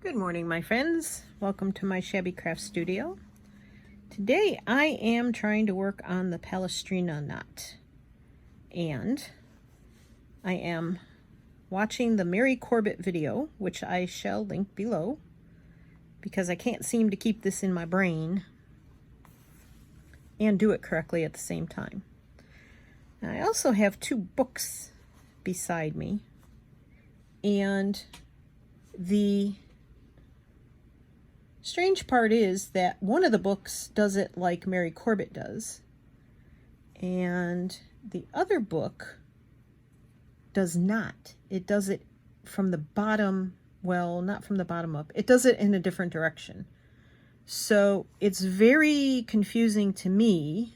Good morning, my friends. Welcome to my Shabby Craft Studio. Today I am trying to work on the Palestrina knot, and I am watching the Mary Corbet video, which I shall link below because I can't seem to keep this in my brain and do it correctly at the same time. Now, I also have two books beside me, and the strange part is that one of the books does it like Mary Corbet does, and the other book does not. It does it from the bottom, well, not from the bottom up. It does it in a different direction. So it's very confusing to me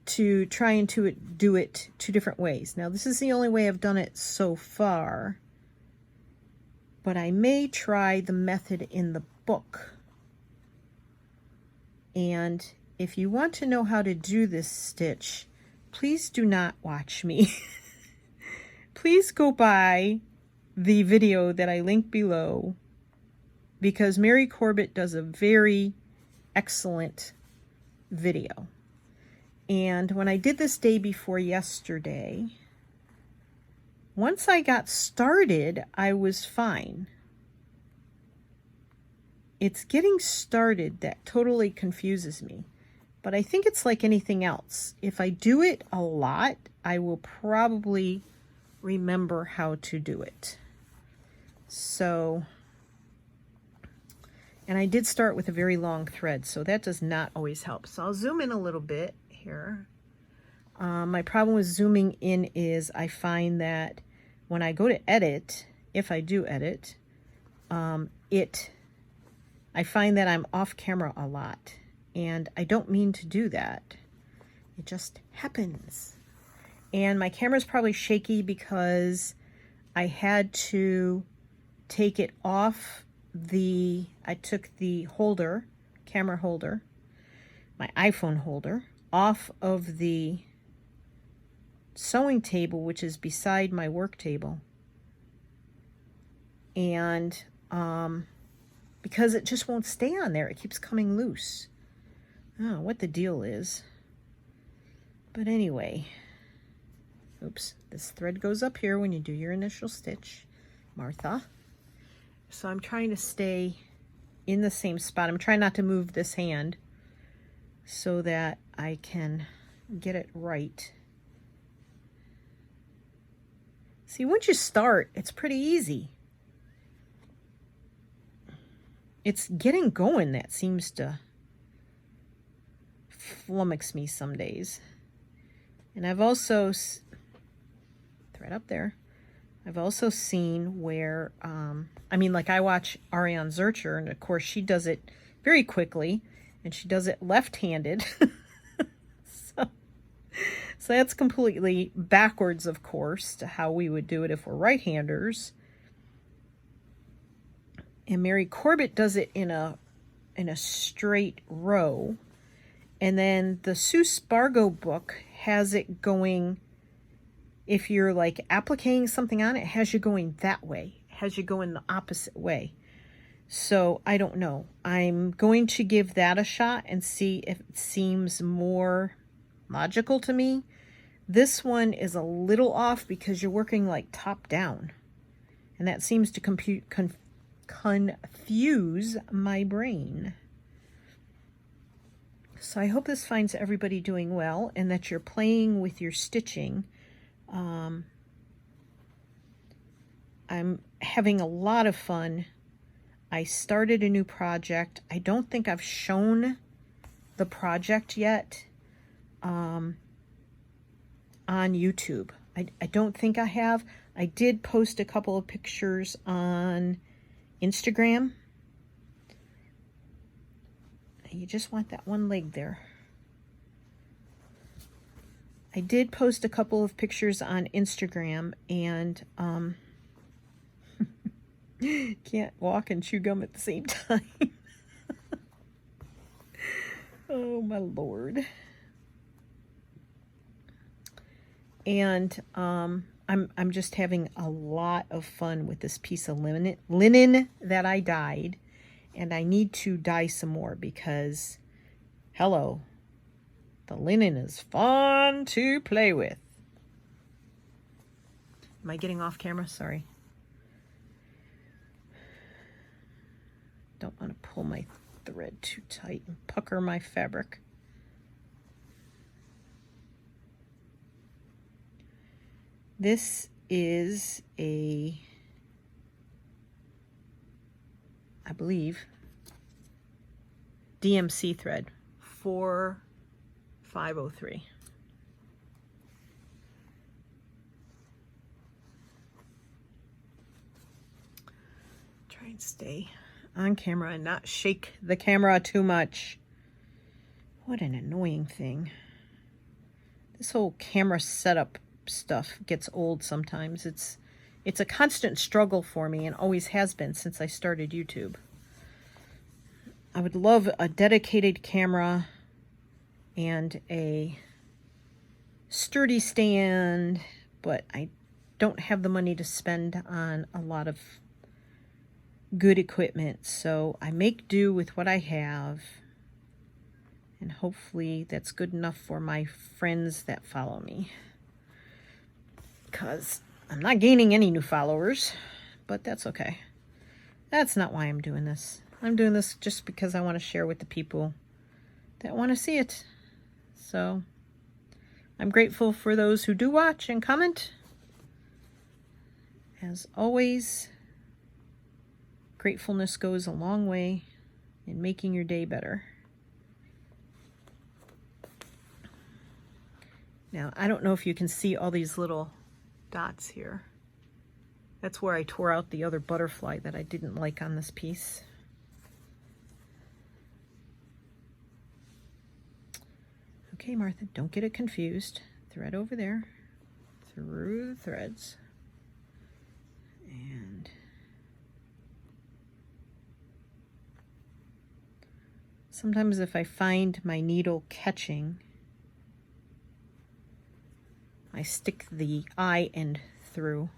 to try and do it two different ways. Now, this is the only way I've done it so far, but I may try the method in the book. And if you want to know how to do this stitch, please do not watch me. Please go by the video that I link below, because Mary Corbet does a very excellent video. And when I did this day before yesterday, once I got started, I was fine. It's getting started that totally confuses me. But I think it's like anything else. If I do it a lot, I will probably remember how to do it. So, and I did start with a very long thread, so that does not always help. So I'll zoom in a little bit here. My problem with zooming in is I find that when I go to edit, if I do edit, I find that I'm off camera a lot, and I don't mean to do that. It just happens. And my camera's probably shaky because I had to take it off I took the holder, camera holder, my iPhone holder, off of the sewing table, which is beside my work table, and because it just won't stay on there, it keeps coming loose. I don't know what the deal is, but anyway, oops, this thread goes up here when you do your initial stitch, Martha. So I'm trying to stay in the same spot. I'm trying not to move this hand so that I can get it right. See, once you start, it's pretty easy. It's getting going that seems to flummox me some days. And I've also, thread up there, I've also seen where, I mean, like I watch Ariane Zurcher, and of course she does it very quickly, and she does it left-handed. So that's completely backwards, of course, to how we would do it if we're right-handers. And Mary Corbet does it in a straight row. And then the Sue Spargo book has it going, if you're like appliquing something on it, it has you going that way. It has you going the opposite way. So I don't know. I'm going to give that a shot and see if it seems more logical to me. This one is a little off because you're working like top down, and that seems to confuse my brain. So I hope this finds everybody doing well and that you're playing with your stitching. I'm having a lot of fun. I started a new project. I don't think I've shown the project yet on YouTube. I don't think I have. I did post a couple of pictures on Instagram. You just want that one leg there. I did post a couple of pictures on Instagram, and can't walk and chew gum at the same time. Oh my Lord. And I'm I'm just having a lot of fun with this piece of linen that I dyed, and I need to dye some more because, hello, the linen is fun to play with. Am I getting off camera? Sorry. Don't want to pull my thread too tight and pucker my fabric. This is a, I believe, DMC thread, 4503. Try and stay on camera and not shake the camera too much. What an annoying thing. This whole camera setup stuff gets old sometimes. It's a constant struggle for me and always has been since I started YouTube. I would love a dedicated camera and a sturdy stand, but I don't have the money to spend on a lot of good equipment, so I make do with what I have, and hopefully that's good enough for my friends that follow me, because I'm not gaining any new followers, but that's okay. That's not why I'm doing this. I'm doing this just because I want to share with the people that want to see it. So I'm grateful for those who do watch and comment. As always, gratefulness goes a long way in making your day better. Now, I don't know if you can see all these little dots here. That's where I tore out the other butterfly that I didn't like on this piece. Okay, Martha, don't get it confused. Thread over there, through the threads, and sometimes if I find my needle catching, I stick the eye end through,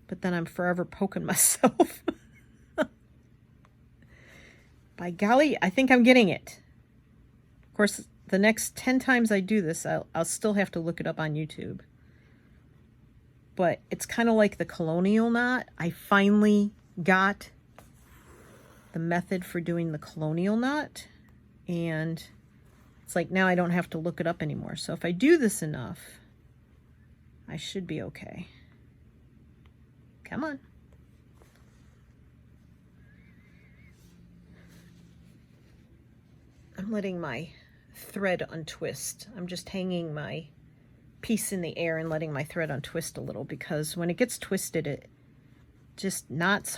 but then I'm forever poking myself. By golly, I think I'm getting it. Of course, the next 10 times I do this, I'll still have to look it up on YouTube. But it's kind of like the colonial knot. I finally got the method for doing the colonial knot, and it's like now I don't have to look it up anymore. So if I do this enough, I should be okay. Come on. I'm letting my thread untwist. I'm just hanging my piece in the air and letting my thread untwist a little, because when it gets twisted, it just knots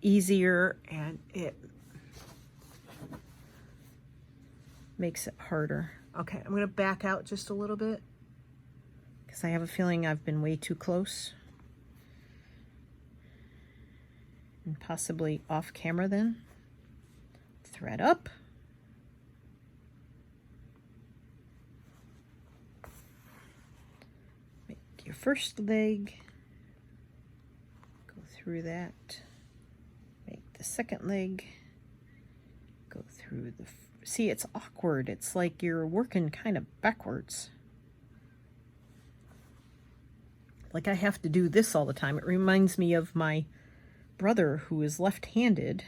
easier and it makes it harder. Okay, I'm going to back out just a little bit because I have a feeling I've been way too close and possibly off camera then. Thread up. Your first leg, go through that, make the second leg, go through the, see, it's awkward. It's like you're working kind of backwards. Like I have to do this all the time. It reminds me of my brother who is left-handed.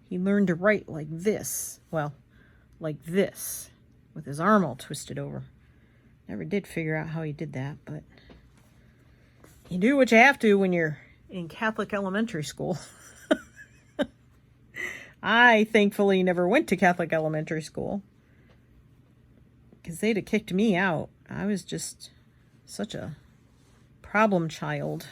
He learned to write like this, well, like this, with his arm all twisted over. Never did figure out how he did that, but you do what you have to when you're in Catholic elementary school. I thankfully never went to Catholic elementary school because they'd have kicked me out. I was just such a problem child.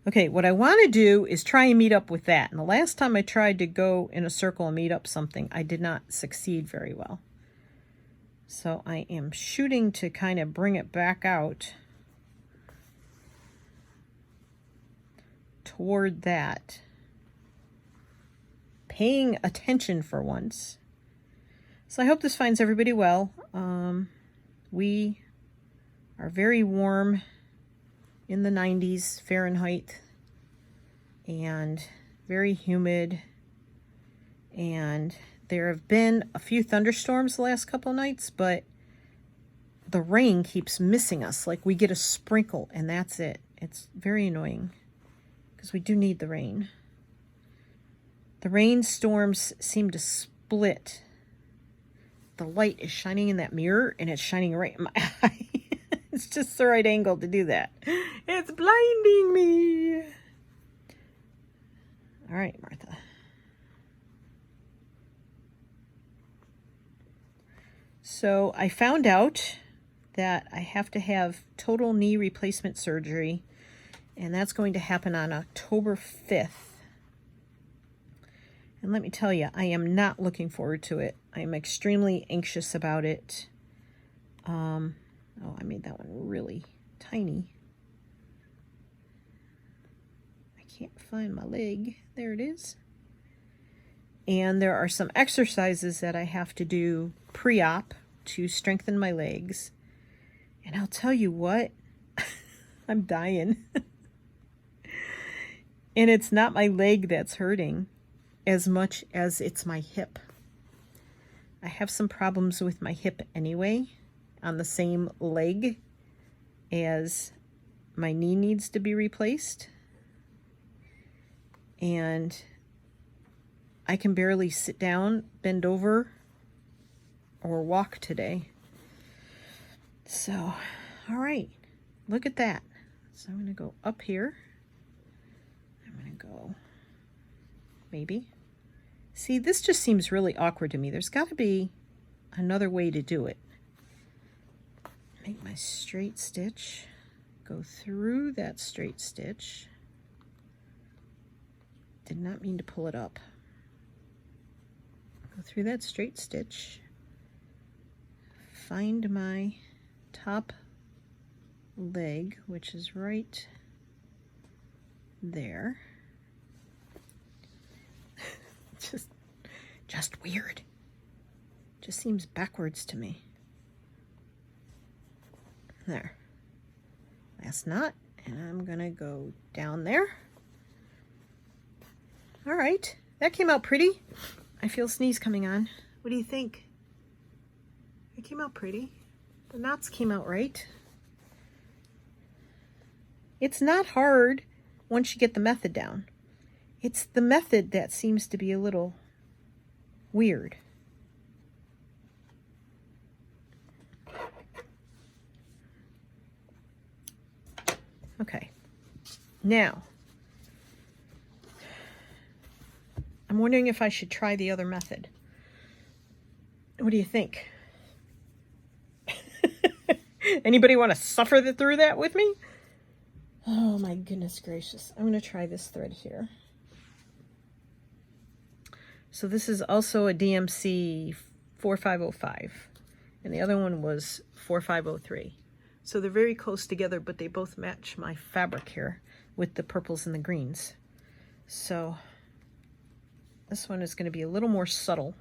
Okay, what I want to do is try and meet up with that. And the last time I tried to go in a circle and meet up something, I did not succeed very well. So I am shooting to kind of bring it back out toward that. Paying attention for once. So I hope this finds everybody well. We are very warm in the 90s Fahrenheit and very humid. And there have been a few thunderstorms the last couple of nights, but the rain keeps missing us. Like we get a sprinkle and that's it. It's very annoying because we do need the rain. The rainstorms seem to split. The light is shining in that mirror and it's shining right in my eye. It's just the right angle to do that. It's blinding me. All right, Martha. So I found out that I have to have total knee replacement surgery, and that's going to happen on October 5th. And let me tell you, I am not looking forward to it. I am extremely anxious about it. Oh, I made that one really tiny. I can't find my leg. There it is. And there are some exercises that I have to do pre-op to strengthen my legs. And I'll tell you what, I'm dying. And it's not my leg that's hurting as much as it's my hip. I have some problems with my hip anyway, on the same leg as my knee needs to be replaced. And I can barely sit down, bend over, or walk today. So, all right, look at that. So I'm going to go up here. I'm going to go, maybe. See, this just seems really awkward to me. There's got to be another way to do it. Make my straight stitch, go through that straight stitch. Did not mean to pull it up. Go through that straight stitch, find my top leg, which is right there. Just weird. Just seems backwards to me. There. Last knot, and I'm gonna go down there. All right, that came out pretty. I feel a sneeze coming on. What do you think? It came out pretty. The knots came out right. It's not hard once you get the method down. It's the method that seems to be a little weird. Okay. Now, I'm wondering if I should try the other method. What do you think? Anybody want to suffer through that with me? Oh my goodness gracious. I'm going to try this thread here. So this is also a DMC 4505, and the other one was 4503. So they're very close together, but they both match my fabric here with the purples and the greens. So this one is going to be a little more subtle.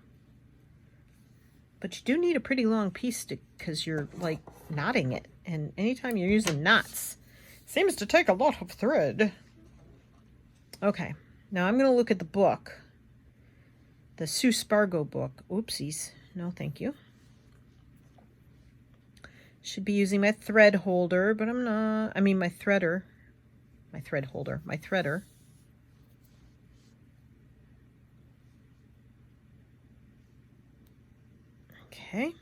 But you do need a pretty long piece because you're like knotting it. And anytime you're using knots, it seems to take a lot of thread. Okay, now I'm going to look at the book. The Sue Spargo book. Oopsies. No, thank you. Should be using my thread holder, but I'm not. I mean, my threader. My thread holder. My threader. Okay.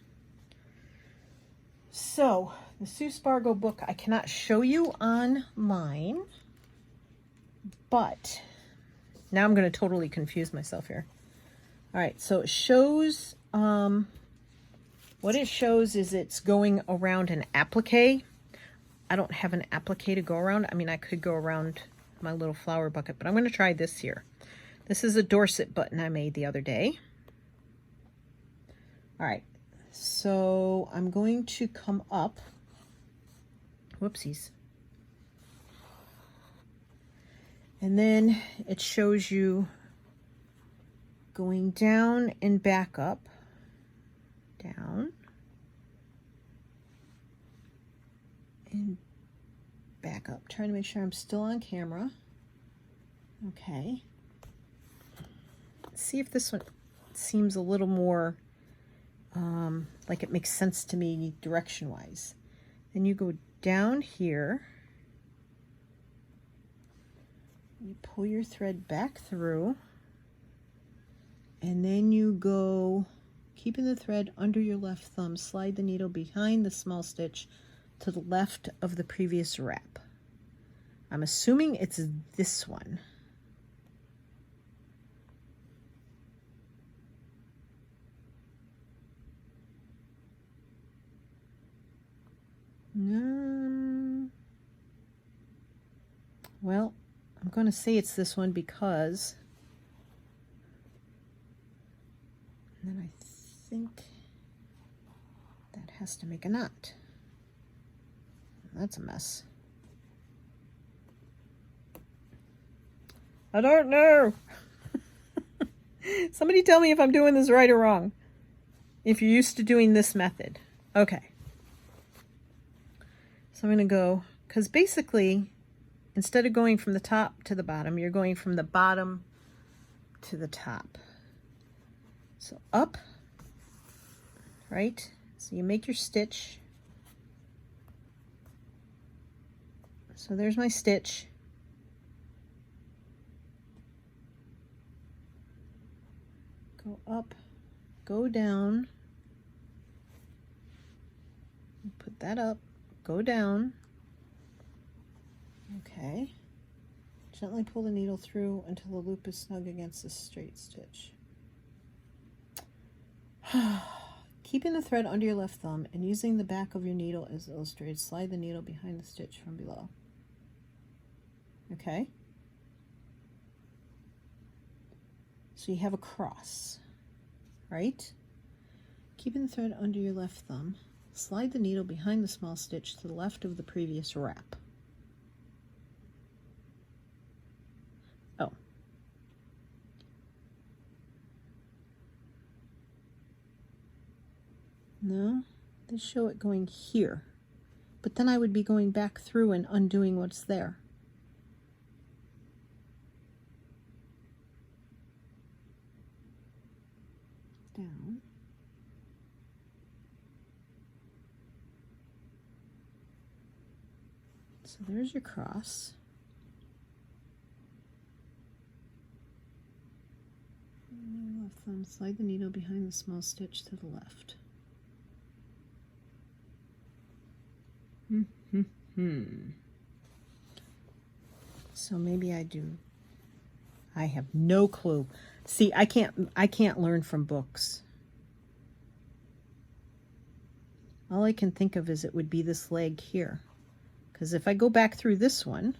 So, the Sue Spargo book I cannot show you on mine, but now I'm going to totally confuse myself here. All right, so it shows, what it shows is it's going around an applique. I don't have an applique to go around. I mean, I could go around my little flower bucket, but I'm going to try this here. This is a Dorset button I made the other day. All right, so I'm going to come up. Whoopsies. And then it shows you going down and back up. down, and back up. Trying to make sure I'm still on camera. Okay. Let's see if this one seems a little more like it makes sense to me direction-wise. Then you go down here, you pull your thread back through, and then you go, keeping the thread under your left thumb, slide the needle behind the small stitch to the left of the previous wrap. I'm assuming it's this one. Well, I'm going to say it's this one because then I think that has to make a knot. That's a mess. I don't know. Somebody tell me if I'm doing this right or wrong. If you're used to doing this method. Okay. So I'm going to go, because basically, instead of going from the top to the bottom, you're going from the bottom to the top. So up, right? So you make your stitch. So there's my stitch. Go up, go down, put that up, go down. Okay. Gently pull the needle through until the loop is snug against the straight stitch. Keeping the thread under your left thumb and using the back of your needle as illustrated, slide the needle behind the stitch from below. Okay. So you have a cross, right? Keeping the thread under your left thumb, slide the needle behind the small stitch to the left of the previous wrap. Oh. No, they show it going here, but then I would be going back through and undoing what's there. Down. So there's your cross. Left thumb, slide the needle behind the small stitch to the left. So maybe I have no clue. See, I can't learn from books. All I can think of is it would be this leg here. Because if I go back through this one,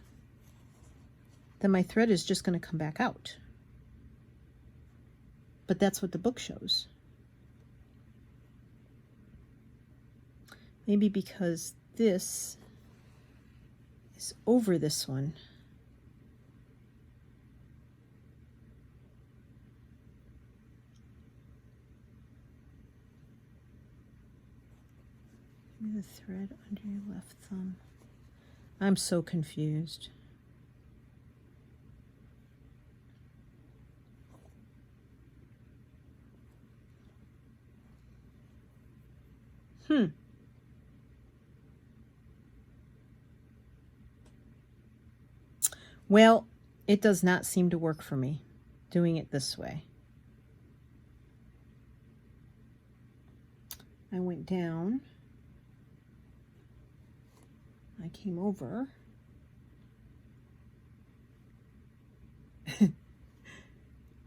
then my thread is just going to come back out. But that's what the book shows. Maybe because this is over this one. The thread under your left thumb. I'm so confused. Well, it does not seem to work for me doing it this way. I went down. I came over.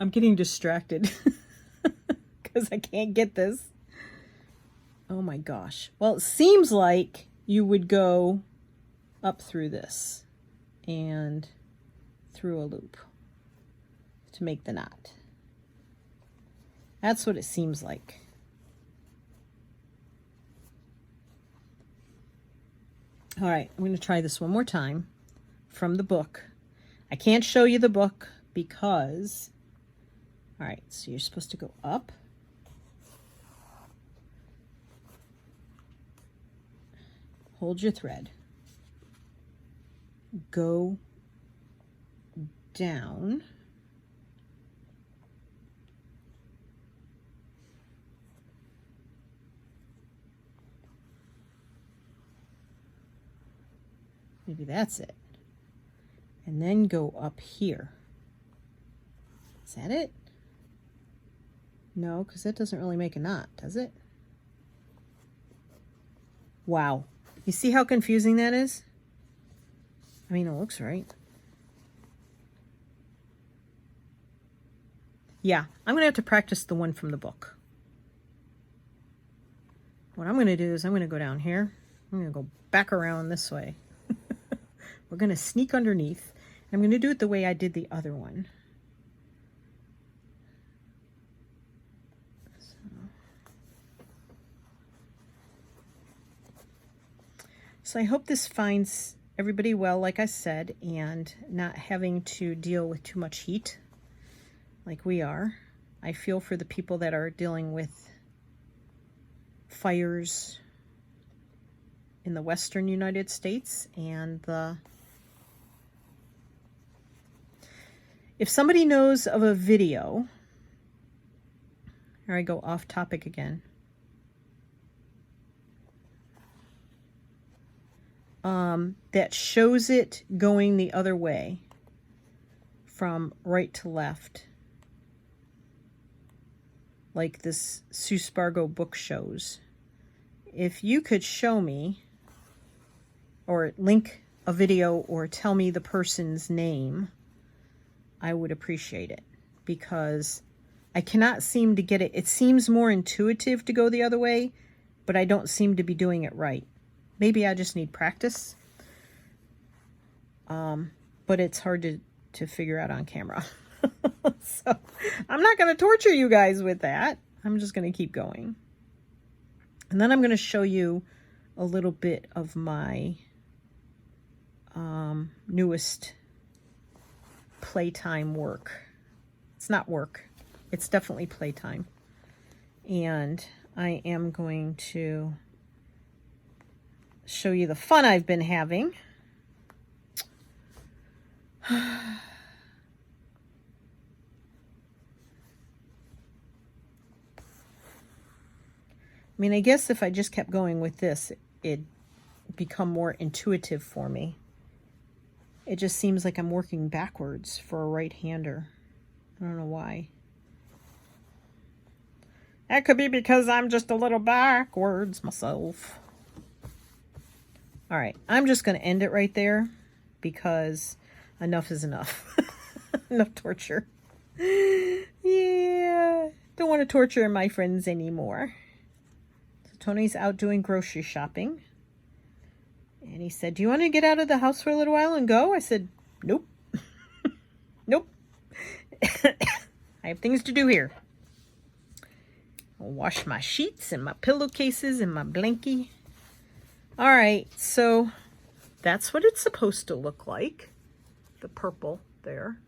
I'm getting distracted because I can't get this. Oh my gosh. Well, it seems like you would go up through this and through a loop to make the knot. That's what it seems like. All right, I'm going to try this one more time from the book. I can't show you the book because, all right, so you're supposed to go up, hold your thread, go down, maybe that's it, and then go up here. Is that it? No, because that doesn't really make a knot, does it? Wow. You see how confusing that is? I mean, it looks right. Yeah, I'm going to have to practice the one from the book. What I'm going to do is I'm going to go down here. I'm going to go back around this way. We're going to sneak underneath. I'm going to do it the way I did the other one. So I hope this finds everybody well, like I said, and not having to deal with too much heat like we are. I feel for the people that are dealing with fires in the western United States, and if somebody knows of a video, here I go off topic again, that shows it going the other way from right to left, like this Sue Spargo book shows. If you could show me or link a video or tell me the person's name, I would appreciate it, because I cannot seem to get it. It seems more intuitive to go the other way, but I don't seem to be doing it right. Maybe I just need practice, but it's hard to figure out on camera. So I'm not going to torture you guys with that. I'm just going to keep going. And then I'm going to show you a little bit of my newest playtime work. It's not work. It's definitely playtime. And I am going to show you the fun I've been having. I mean, I guess if I just kept going with this, it'd become more intuitive for me. It just seems like I'm working backwards for a right-hander. I don't know why. That could be because I'm just a little backwards myself. All right, I'm just going to end it right there, because enough is enough. Enough torture. Yeah, don't want to torture my friends anymore. So Tony's out doing grocery shopping. And he said, do you want to get out of the house for a little while and go? I said, nope. Nope. I have things to do here. I'll wash my sheets and my pillowcases and my blankie. All right, so that's what it's supposed to look like. The purple there.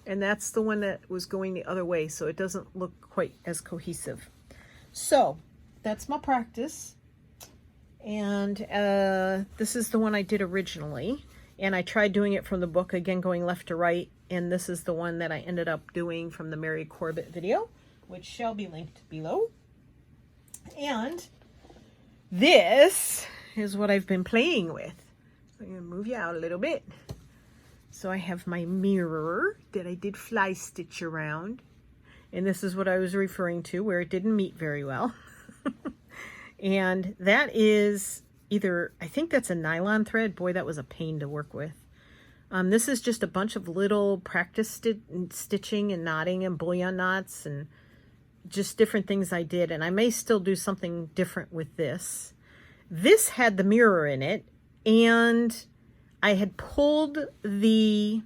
And that's the one that was going the other way, so it doesn't look quite as cohesive. So that's my practice. And this is the one I did originally. And I tried doing it from the book, again, going left to right. And this is the one that I ended up doing from the Mary Corbet video, which shall be linked below. And this is what I've been playing with. So I'm going to move you out a little bit. So I have my mirror that I did fly stitch around. And this is what I was referring to, where it didn't meet very well. And that is either, I think that's a nylon thread. Boy, that was a pain to work with. This is just a bunch of little practice stitching and knotting and bullion knots and just different things I did. And I may still do something different with this. This had the mirror in it, and I had pulled the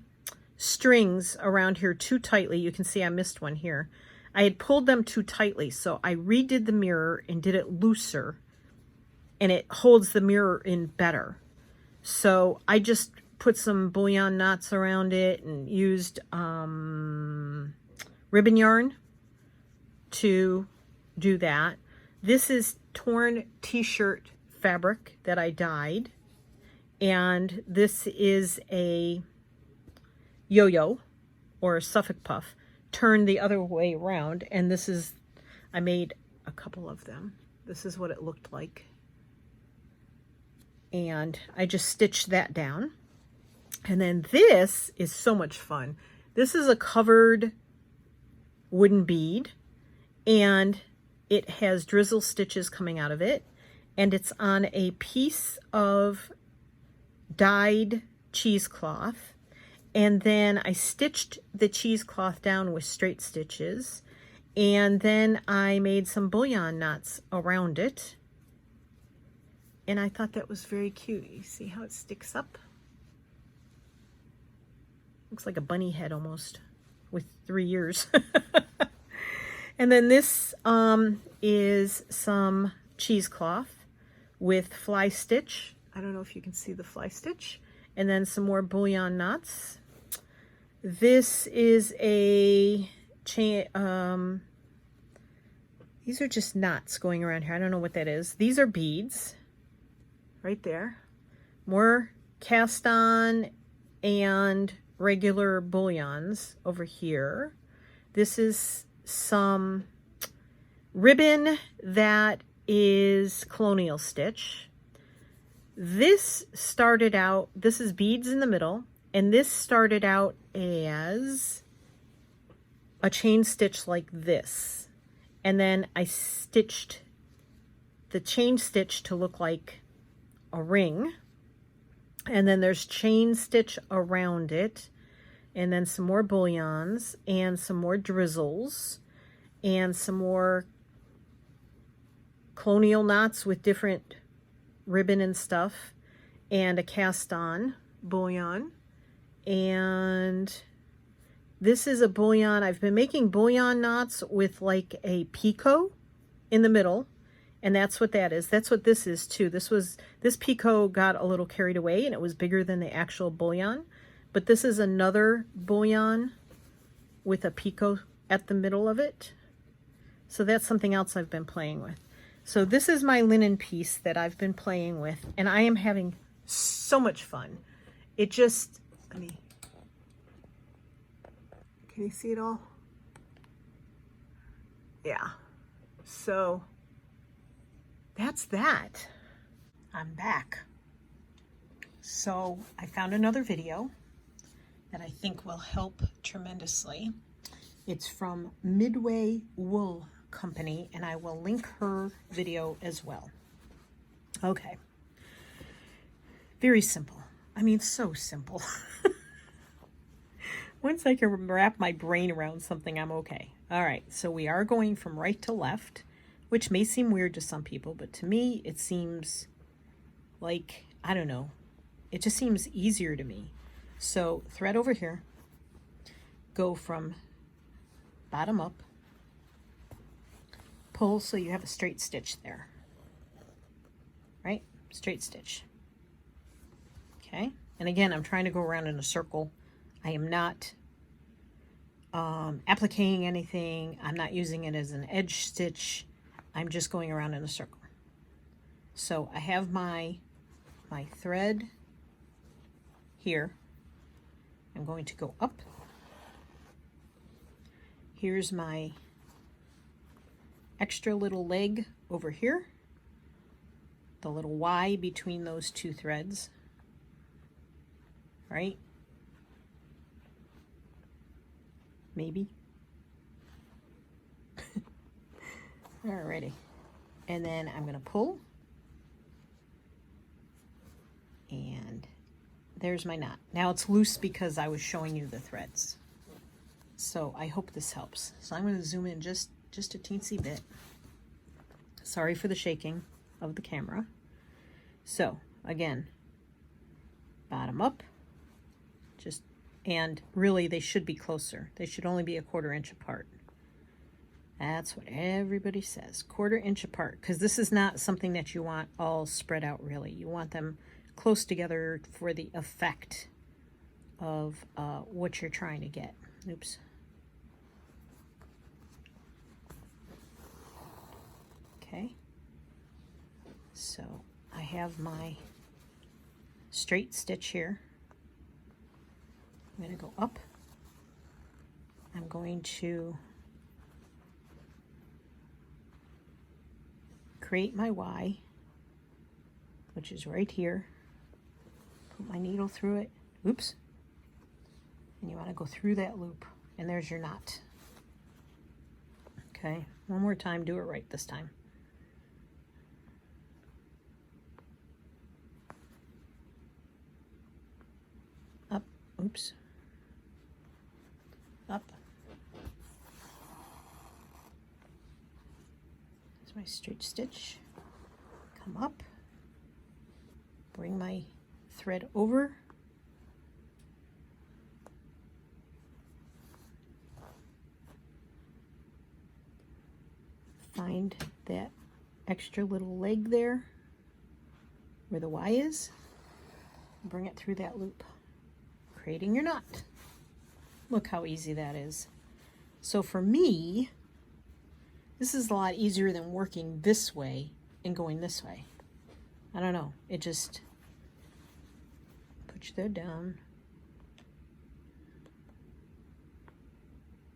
strings around here too tightly. You can see I missed one here. I had pulled them too tightly, so I redid the mirror and did it looser, and it holds the mirror in better. So I just put some bullion knots around it and used ribbon yarn to do that. This is torn t-shirt fabric that I dyed. And this is a yo-yo or a Suffolk puff turned the other way around. And this is, I made a couple of them. This is what it looked like. And I just stitched that down. And then this is so much fun. This is a covered wooden bead, and it has drizzle stitches coming out of it, and it's on a piece of dyed cheesecloth. And then I stitched the cheesecloth down with straight stitches, and then I made some bullion knots around it. And I thought that was very cute. You see how it sticks up? Looks like a bunny head almost with 3 ears. And then this is some cheesecloth with fly stitch. I don't know if you can see the fly stitch. And then some more bullion knots. This is a chain. These are just knots going around here. I don't know what that is. These are beads. Right there. More cast on and regular bullions over here. This is some ribbon that is colonial stitch. This started out, this is beads in the middle, and this started out as a chain stitch like this. And then I stitched the chain stitch to look like a ring, and then there's chain stitch around it, and then some more bullions and some more drizzles and some more colonial knots with different ribbon and stuff, and a cast on bullion. And this is a bullion. I've been making bullion knots with like a picot in the middle. And that's what that is. That's what this is too. This picot got a little carried away and it was bigger than the actual bullion. But this is another bullion with a picot at the middle of it. So that's something else I've been playing with. So this is my linen piece that I've been playing with, and I am having so much fun. It just, can you see it all? Yeah. So that's that. I'm back. So I found another video that I think will help tremendously. It's from Midway Wool Company, and I will link her video as well. Okay. Very simple. I mean, so simple. Once I can wrap my brain around something, I'm okay. All right, so we are going from right to left, which may seem weird to some people, but to me, it seems like, I don't know, it just seems easier to me. So thread over here, go from bottom up, pull so you have a straight stitch there, right? Straight stitch. Okay, and again, I'm trying to go around in a circle. I am not appliquing anything. I'm not using it as an edge stitch. I'm just going around in a circle. So I have my thread here. I'm going to go up. Here's my extra little leg over here, the little Y between those two threads, right? Maybe. Alrighty. And then I'm going to pull. And there's my knot. Now it's loose because I was showing you the threads. So I hope this helps. So I'm going to zoom in just a teensy bit. Sorry for the shaking of the camera. So again, bottom up, and really they should be closer. They should only be a 1/4 inch apart. That's what everybody says, 1/4 inch apart, because this is not something that you want all spread out really. You want them close together for the effect of what you're trying to get. Oops. Okay. So I have my straight stitch here. I'm going to go up. I'm going to create my Y, which is right here. Put my needle through it. Oops. And you want to go through that loop. And there's your knot. Okay, one more time, do it right this time. Up, oops. Up. There's my straight stitch. Come up. Bring my thread over. Find that extra little leg there where the Y is. Bring it through that loop, creating your knot. Look how easy that is. So for me, this is a lot easier than working this way and going this way. I don't know, it just, put your thread down,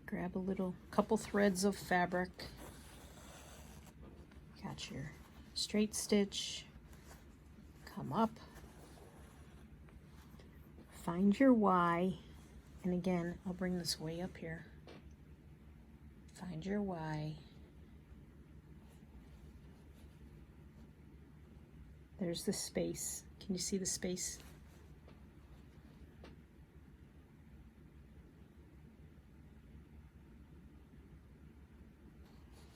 grab a little couple threads of fabric, got your straight stitch, come up, find your Y, and again, I'll bring this way up here. Find your Y. There's the space. Can you see the space?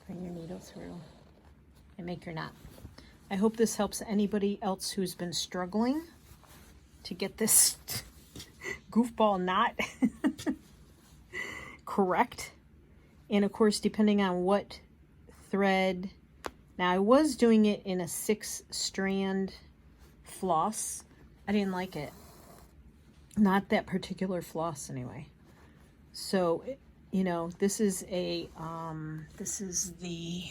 Bring your needle through and make your knot. I hope this helps anybody else who's been struggling to get this goofball knot correct. And of course, depending on what thread. Now, I was doing it in a 6-strand floss. I didn't like it. Not that particular floss anyway. So, you know, this is a, this is the,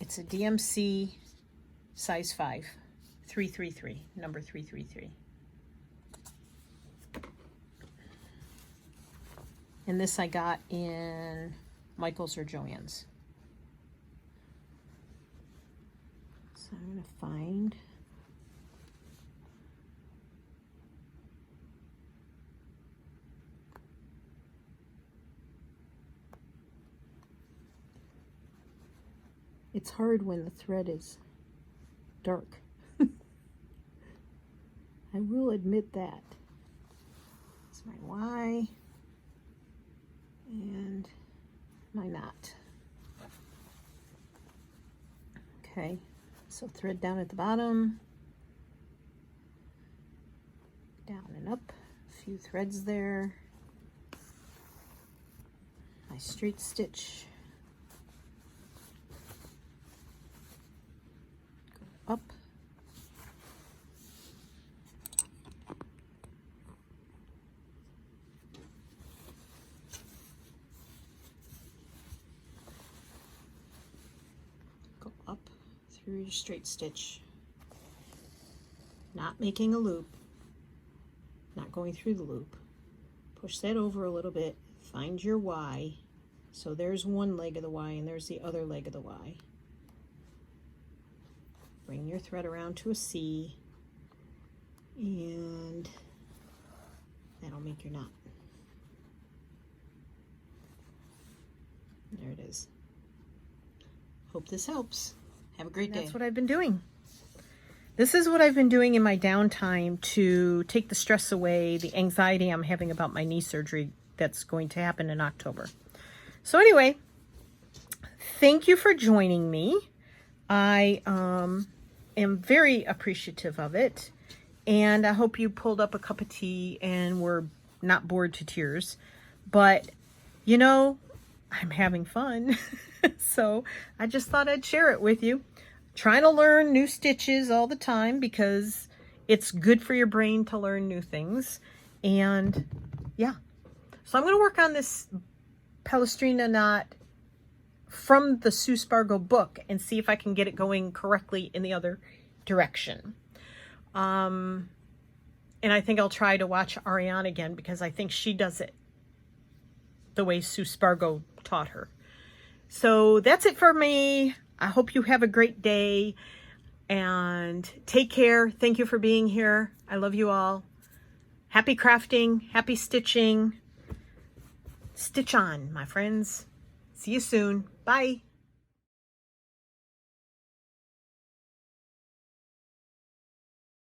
it's a DMC size 5, 333, number 333. And this I got in Michael's or Joann's. So I'm going to find it's hard when the thread is dark. I will admit that. It's my Y and my knot. Okay, so thread down at the bottom, down and up, a few threads there, my straight stitch, go up, through your straight stitch, not making a loop, not going through the loop. Push that over a little bit, find your Y. So there's one leg of the Y and there's the other leg of the Y. Bring your thread around to a C and that'll make your knot. There it is. Hope this helps. Have a great day. That's what I've been doing. This is what I've been doing in my downtime to take the stress away, the anxiety I'm having about my knee surgery that's going to happen in October. So anyway, thank you for joining me. I am very appreciative of it. And I hope you pulled up a cup of tea and were not bored to tears. But, you know, I'm having fun. So I just thought I'd share it with you. Trying to learn new stitches all the time because it's good for your brain to learn new things. And yeah, so I'm going to work on this Palestrina Knot from the Sue Spargo book and see if I can get it going correctly in the other direction. And I think I'll try to watch Ariane again because I think she does it the way Sue Spargo taught her. So that's it for me. I hope you have a great day and take care. Thank you for being here. I love you all. Happy crafting, happy stitching. Stitch on, my friends. See you soon. Bye.